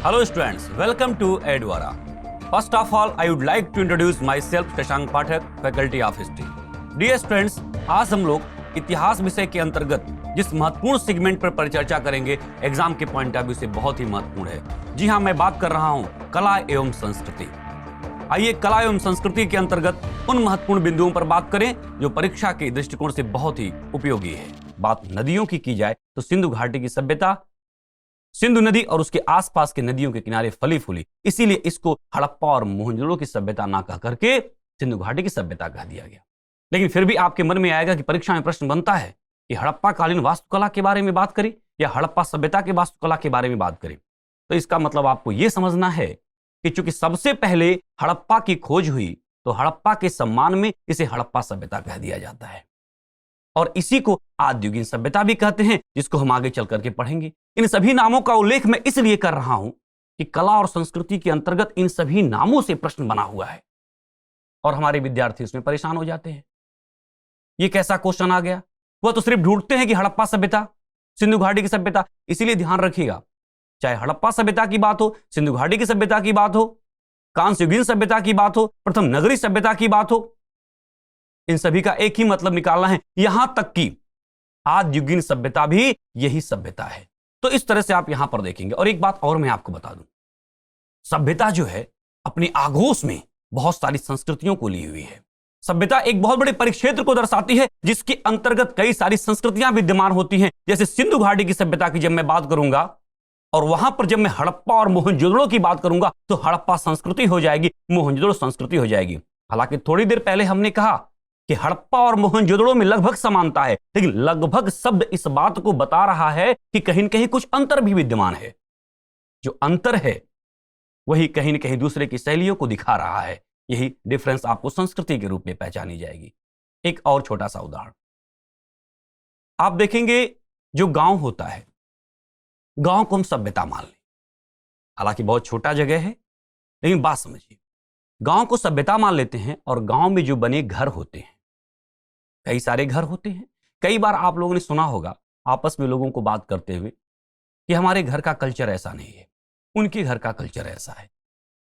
Hello students, welcome to Edwara. First of all, I would like to introduce myself, Shashank Pathak, faculty of history. Dear students, आज हम लोग इतिहास विषय के अंतर्गत जिस महत्वपूर्ण सेगमेंट पर परिचर्चा करेंगे, एग्जाम के पॉइंट ऑफ व्यू से बहुत ही महत्वपूर्ण है. जी हाँ, मैं बात कर रहा हूँ कला एवं संस्कृति. आइए कला एवं संस्कृति के अंतर्गत उन महत्वपूर्ण बिंदुओं पर बात करें जो परीक्षा के दृष्टिकोण से बहुत ही उपयोगी है. बात नदियों की जाए तो सिंधु घाटी की सभ्यता, सिंधु नदी और उसके आसपास के नदियों के किनारे फली फूली, इसीलिए इसको हड़प्पा और मोहनजोदड़ो की सभ्यता ना कह करके सिंधु घाटी की सभ्यता कह दिया गया. लेकिन फिर भी आपके मन में आएगा कि परीक्षा में प्रश्न बनता है कि हड़प्पा कालीन वास्तुकला के बारे में बात करी या हड़प्पा सभ्यता के वास्तुकला के बारे में बात करी. तो इसका मतलब आपको यह समझना है कि चूंकि सबसे पहले हड़प्पा की खोज हुई तो हड़प्पा के सम्मान में इसे हड़प्पा सभ्यता कह दिया जाता है और इसी को आद्ययुगीन सभ्यता भी कहते हैं, जिसको हम आगे चल करके पढ़ेंगे. इन सभी नामों का उल्लेख मैं इसलिए कर रहा हूं कि कला और संस्कृति के अंतर्गत इन सभी नामों से प्रश्न बना हुआ है और हमारे विद्यार्थी इसमें परेशान हो जाते हैं. ये कैसा क्वेश्चन आ गया? वह तो सिर्फ ढूंढते हैं कि हड़प्पा सभ्यता, सिंधु घाटी की सभ्यता. इसीलिए ध्यान रखिएगा, चाहे हड़प्पा सभ्यता की बात हो, सिंधु घाटी की सभ्यता की बात हो, कांस्ययुगीन सभ्यता की बात हो, प्रथम नगरी सभ्यता की बात हो, इन सभी का एक ही मतलब निकालना है. यहां तक कि आद्ययुगीन सभ्यता भी यही सभ्यता है. तो इस तरह से आप यहां पर देखेंगे. और एक बात और मैं आपको बता दूं, सभ्यता जो है अपने आगोश में बहुत सारी संस्कृतियों को ली हुई है. सभ्यता एक बहुत बड़े परिक्षेत्र को दर्शाती है जिसके अंतर्गत कई सारी संस्कृतियां विद्यमान होती हैं. जैसे सिंधु घाटी की सभ्यता की जब मैं बात करूंगा और वहां पर जब मैं हड़प्पा और मोहनजोदड़ो की बात करूंगा तो हड़प्पा संस्कृति हो जाएगी, मोहनजोदड़ो संस्कृति हो जाएगी. हालांकि थोड़ी देर पहले हमने कहा कि हड़प्पा और मोहनजोदड़ो में लगभग समानता है, लेकिन लगभग शब्द इस बात को बता रहा है कि कहीं न कहीं कुछ अंतर भी विद्यमान है. जो अंतर है वही कहीं न कहीं दूसरे की शैलियों को दिखा रहा है. यही डिफरेंस आपको संस्कृति के रूप में पहचानी जाएगी. एक और छोटा सा उदाहरण आप देखेंगे, जो गांव होता है, गांव को हम सभ्यता मान लें, हालांकि बहुत छोटा जगह है, लेकिन बात समझिए. गांव को सभ्यता मान लेते हैं और गांव में जो बने घर होते हैं, कई सारे घर होते हैं. कई बार आप लोगों ने सुना होगा आपस में लोगों को बात करते हुए कि हमारे घर का कल्चर ऐसा नहीं है, उनके घर का कल्चर ऐसा है,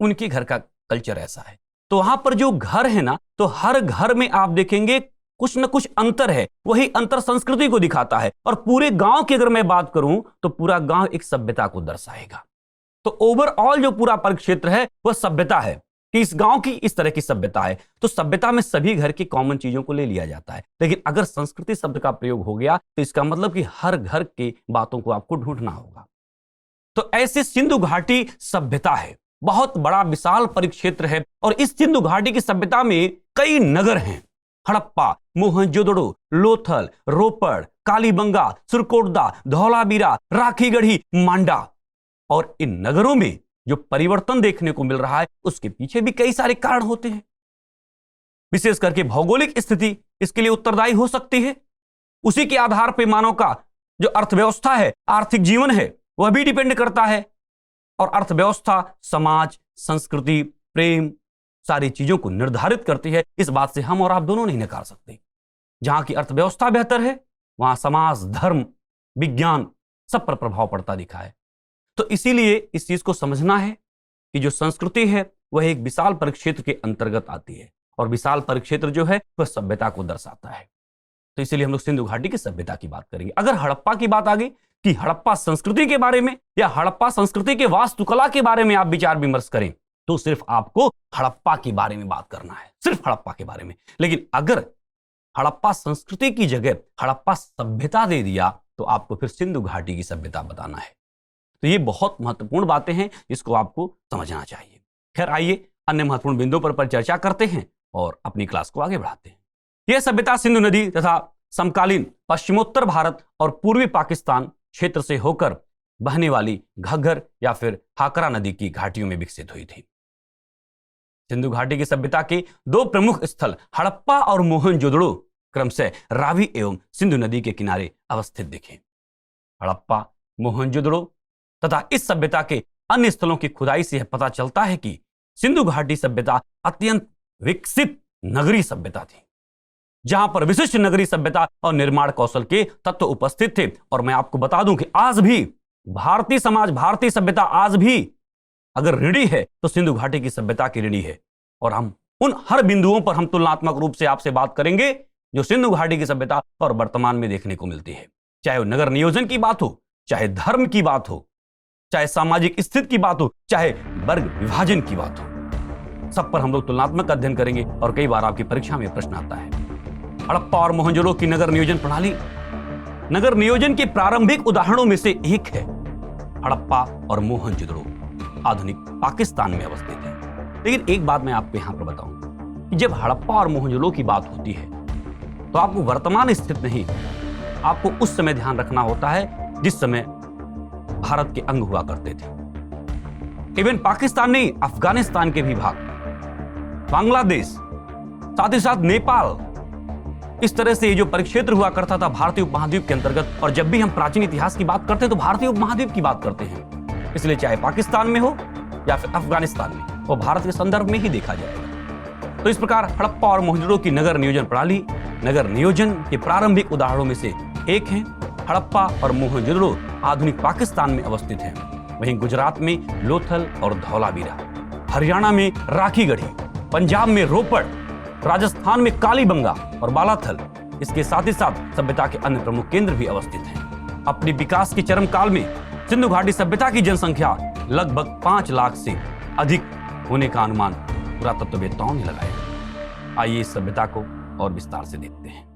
उनके घर का कल्चर ऐसा है. तो वहां पर जो घर है ना, तो हर घर में आप देखेंगे कुछ न कुछ अंतर है. वही अंतर संस्कृति को दिखाता है. और पूरे गांव की अगर मैं बात करूं तो पूरा गांव एक सभ्यता को दर्शाएगा. तो ओवरऑल जो पूरा परिक्षेत्र है वह सभ्यता है कि इस गांव की इस तरह की सभ्यता है. तो सभ्यता में सभी घर की कॉमन चीजों को ले लिया जाता है. लेकिन अगर संस्कृति शब्द का प्रयोग हो गया तो इसका मतलब कि हर घर की बातों को आपको ढूंढना होगा. तो ऐसे सिंधु घाटी सभ्यता है, बहुत बड़ा विशाल परिक्षेत्र है और इस सिंधु घाटी की सभ्यता में कई नगर हैं. हड़प्पा, मोहनजोदड़ो, लोथल, रोपड़, कालीबंगा, सुरकोटदा, धौलावीरा, राखीगढ़ी, मांडा. और इन नगरों में जो परिवर्तन देखने को मिल रहा है उसके पीछे भी कई सारे कारण होते हैं. विशेष करके भौगोलिक स्थिति इसके लिए उत्तरदायी हो सकती है. उसी के आधार पर मानव का जो अर्थव्यवस्था है, आर्थिक जीवन है, वह भी डिपेंड करता है. और अर्थव्यवस्था समाज, संस्कृति, प्रेम, सारी चीजों को निर्धारित करती है. इस बात से हम और आप दोनों नहीं नकार सकते. जहां की अर्थव्यवस्था बेहतर है वहां समाज, धर्म, विज्ञान सब पर प्रभाव पड़ता दिखा है. तो इसीलिए इस चीज को समझना है कि जो संस्कृति है वह एक विशाल परिक्षेत्र के अंतर्गत आती है और विशाल परिक्षेत्र जो है वह सभ्यता को दर्शाता है. तो इसीलिए हम लोग सिंधु घाटी की सभ्यता की बात करेंगे. अगर हड़प्पा की बात आ गई कि हड़प्पा संस्कृति के बारे में या हड़प्पा संस्कृति के वास्तुकला के बारे में आप विचार विमर्श करें तो सिर्फ आपको हड़प्पा के बारे में बात करना है, सिर्फ हड़प्पा के बारे में. लेकिन अगर हड़प्पा संस्कृति की जगह हड़प्पा सभ्यता दे दिया तो आपको फिर सिंधु घाटी की सभ्यता बताना है. तो ये बहुत महत्वपूर्ण बातें हैं, इसको आपको समझना चाहिए. खैर आइए अन्य महत्वपूर्ण बिंदुओं पर चर्चा करते हैं और अपनी क्लास को आगे बढ़ाते हैं. यह सभ्यता सिंधु नदी तथा समकालीन पश्चिमोत्तर भारत और पूर्वी पाकिस्तान क्षेत्र से होकर बहने वाली घग्गर या फिर हाकरा नदी की घाटियों में विकसित हुई थी. सिंधु घाटी की सभ्यता के दो प्रमुख स्थल हड़प्पा और मोहनजोदड़ो क्रमशः रावी एवं सिंधु नदी के किनारे अवस्थित दिखे. हड़प्पा, मोहनजोदड़ो तथा इस सभ्यता के अन्य स्थलों की खुदाई से यह पता चलता है कि सिंधु घाटी सभ्यता अत्यंत विकसित नगरी सभ्यता थी, जहां पर विशिष्ट नगरी सभ्यता और निर्माण कौशल के तत्व उपस्थित थे. और मैं आपको बता दूं कि आज भी भारतीय समाज, भारतीय सभ्यता आज भी अगर ऋणी है तो सिंधु घाटी की सभ्यता की ऋणी है। और हम उन हर बिंदुओं पर हम तुलनात्मक रूप से आपसे बात करेंगे जो सिंधु घाटी की सभ्यता और वर्तमान में देखने को मिलती है। चाहे वो नगर नियोजन की बात हो, चाहे धर्म की बात हो, चाहे सामाजिक स्थिति की बात हो, चाहे वर्ग विभाजन की बात हो, सब पर हम लोग तुलनात्मक अध्ययन करेंगे। और कई बार आपकी परीक्षा में प्रश्न आता है, हड़प्पा और मोहनजोदड़ो की नगर नियोजन प्रणाली नगर नियोजन के प्रारंभिक उदाहरणों में से एक है। हड़प्पा और मोहनजोदड़ो आधुनिक पाकिस्तान में अवस्थित है। लेकिन एक बात मैं आपको यहां पर बताऊं कि जब हड़प्पा और मोहनजोदड़ो की बात होती है तो आपको वर्तमान स्थिति नहीं, आपको उस समय ध्यान रखना होता है जिस समय भारत के अंग हुआ करते थे। इवन पाकिस्तान नहीं, अफगानिस्तान के भी भाग, बांग्लादेश, साथ ही साथ नेपाल, इस तरह से ये जो परिक्षेत्र हुआ करता था भारतीय उपमहाद्वीप के अंतर्गत। और जब भी हम प्राचीन इतिहास की बात करते हैं तो भारतीय उपमहाद्वीप की बात करते हैं, इसलिए चाहे पाकिस्तान में हो या फिर अफगानिस्तान में, वो भारत के संदर्भ में ही देखा जाएगा। तो इस प्रकार हड़प्पा और मोहनजोदड़ो की नगर नियोजन प्रणाली नगर नियोजन के प्रारंभिक उदाहरणों में से एक है। हड़प्पा और मोहनजोदड़ो आधुनिक पाकिस्तान में अवस्थित है। वहीं गुजरात में लोथल और धौलावीरा, हरियाणा में राखीगढ़ी, पंजाब में रोपड़, राजस्थान में कालीबंगा और बालाथल, इसके साथ ही साथ सभ्यता के अन्य प्रमुख केंद्र भी अवस्थित हैं। अपनी विकास के चरम काल में सिंधु घाटी सभ्यता की जनसंख्या लगभग 5 लाख से अधिक होने का अनुमान पुरातत्ववेत्ताओं ने लगाया। आइए इस सभ्यता को और विस्तार से देखते हैं।